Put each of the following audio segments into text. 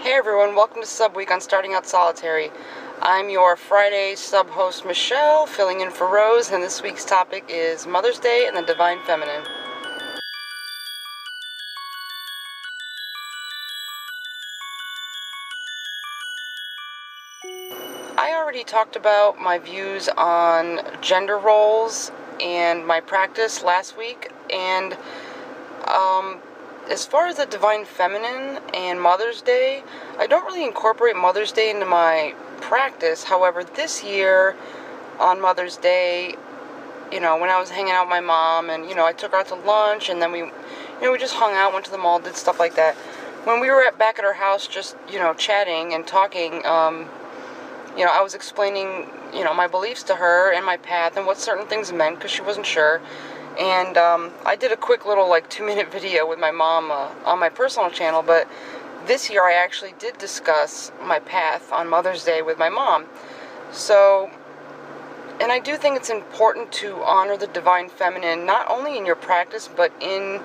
Hey everyone, welcome to SubWeek on Starting Out Solitary. I'm your Friday sub-host Michelle, filling in for Rose, and this week's topic is Mother's Day and the Divine Feminine. I already talked about my views on gender roles and my practice last week, and as far as the Divine Feminine and Mother's Day, I don't really incorporate Mother's Day into my practice. However, this year on Mother's Day, when I was hanging out with my mom and, I took her out to lunch and then we just hung out, went to the mall, did stuff like that. When we were back at her house just, chatting and talking, I was explaining, my beliefs to her and my path and what certain things meant because she wasn't sure. And I did a quick little 2-minute video with my mom on my personal channel, but this year I actually did discuss my path on Mother's Day with my mom. So, and I do think it's important to honor the Divine Feminine, not only in your practice, but in,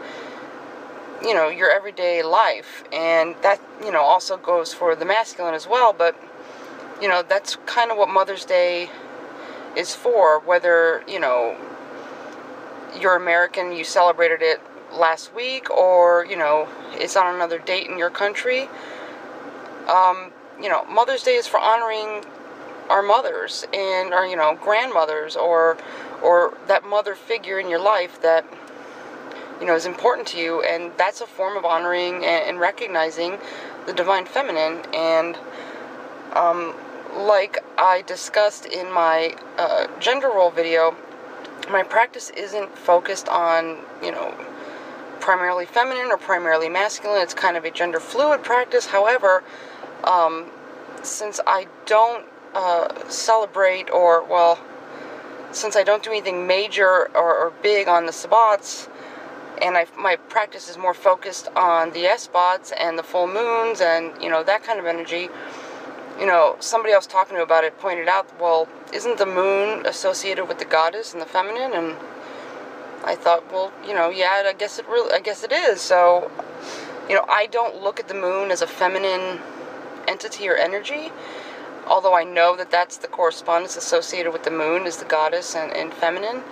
your everyday life. And that, also goes for the masculine as well, but, that's kind of what Mother's Day is for, whether, you're American, you celebrated it last week, or, it's on another date in your country. Mother's Day is for honoring our mothers and our, grandmothers, or that mother figure in your life that, is important to you, and that's a form of honoring and recognizing the Divine Feminine. And, like I discussed in my gender role video, my practice isn't focused on, primarily feminine or primarily masculine. It's kind of a gender fluid practice. However, since I don't celebrate since I don't do anything major or big on the Sabbats, and my practice is more focused on the S-spots and the full moons and, that kind of energy. Somebody else talking to about it pointed out, well, isn't the moon associated with the goddess and the feminine? And I thought, well, yeah, I guess it is. So, I don't look at the moon as a feminine entity or energy, although I know that that's the correspondence associated with the moon is the goddess and feminine.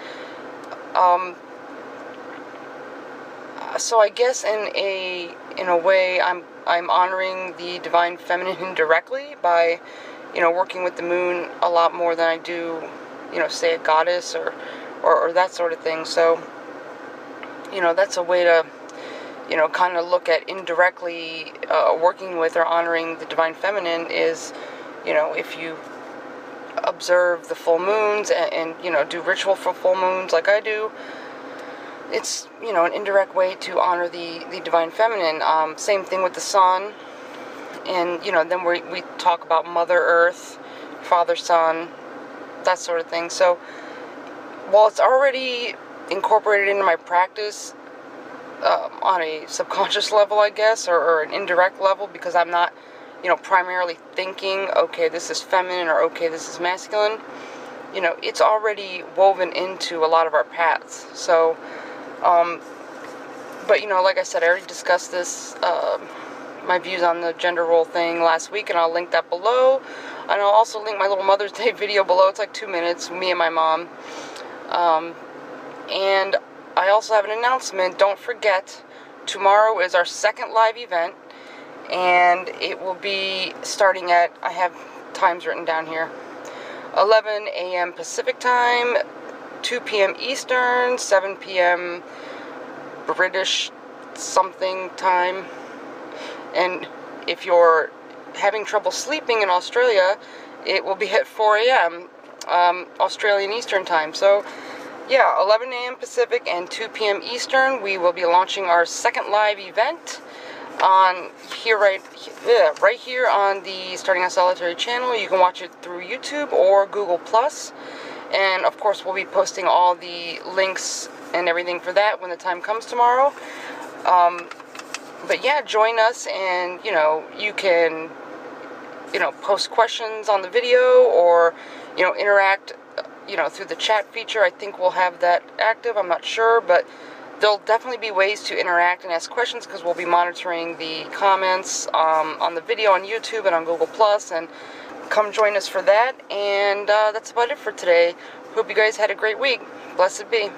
So I guess in a way I'm honoring the Divine Feminine indirectly by, working with the moon a lot more than I do, say a goddess or that sort of thing. So, that's a way to, kind of look at indirectly working with or honoring the Divine Feminine is, if you observe the full moons and do ritual for full moons like I do, it's, an indirect way to honor the Divine Feminine. Same thing with the sun. And, then we talk about Mother Earth, Father Sun, that sort of thing. So, while it's already incorporated into my practice on a subconscious level, I guess, or an indirect level, because I'm not, primarily thinking, okay, this is feminine, or okay, this is masculine, it's already woven into a lot of our paths. So, but, like I said, I already discussed this, my views on the gender role thing last week, and I'll link that below. And I'll also link my little Mother's Day video below. It's like 2 minutes, me and my mom. And I also have an announcement. Don't forget, tomorrow is our second live event, and it will be starting at, I have times written down here, 11 a.m. Pacific time, 2 p.m. Eastern, 7 p.m. British something time. And if you're having trouble sleeping in Australia, it will be at 4 a.m. Australian Eastern time. So, yeah, 11 a.m. Pacific and 2 p.m. Eastern, we will be launching our second live event on here, right here on the Starting Out Solitary channel. You can watch it through YouTube or Google+. And, of course, we'll be posting all the links and everything for that when the time comes tomorrow. But, yeah, join us, and, you can, post questions on the video or, interact, through the chat feature. I think we'll have that active. I'm not sure, but there'll definitely be ways to interact and ask questions, because we'll be monitoring the comments on the video on YouTube and on Google+, and come join us for that. And that's about it for today. Hope you guys had a great week. Blessed be.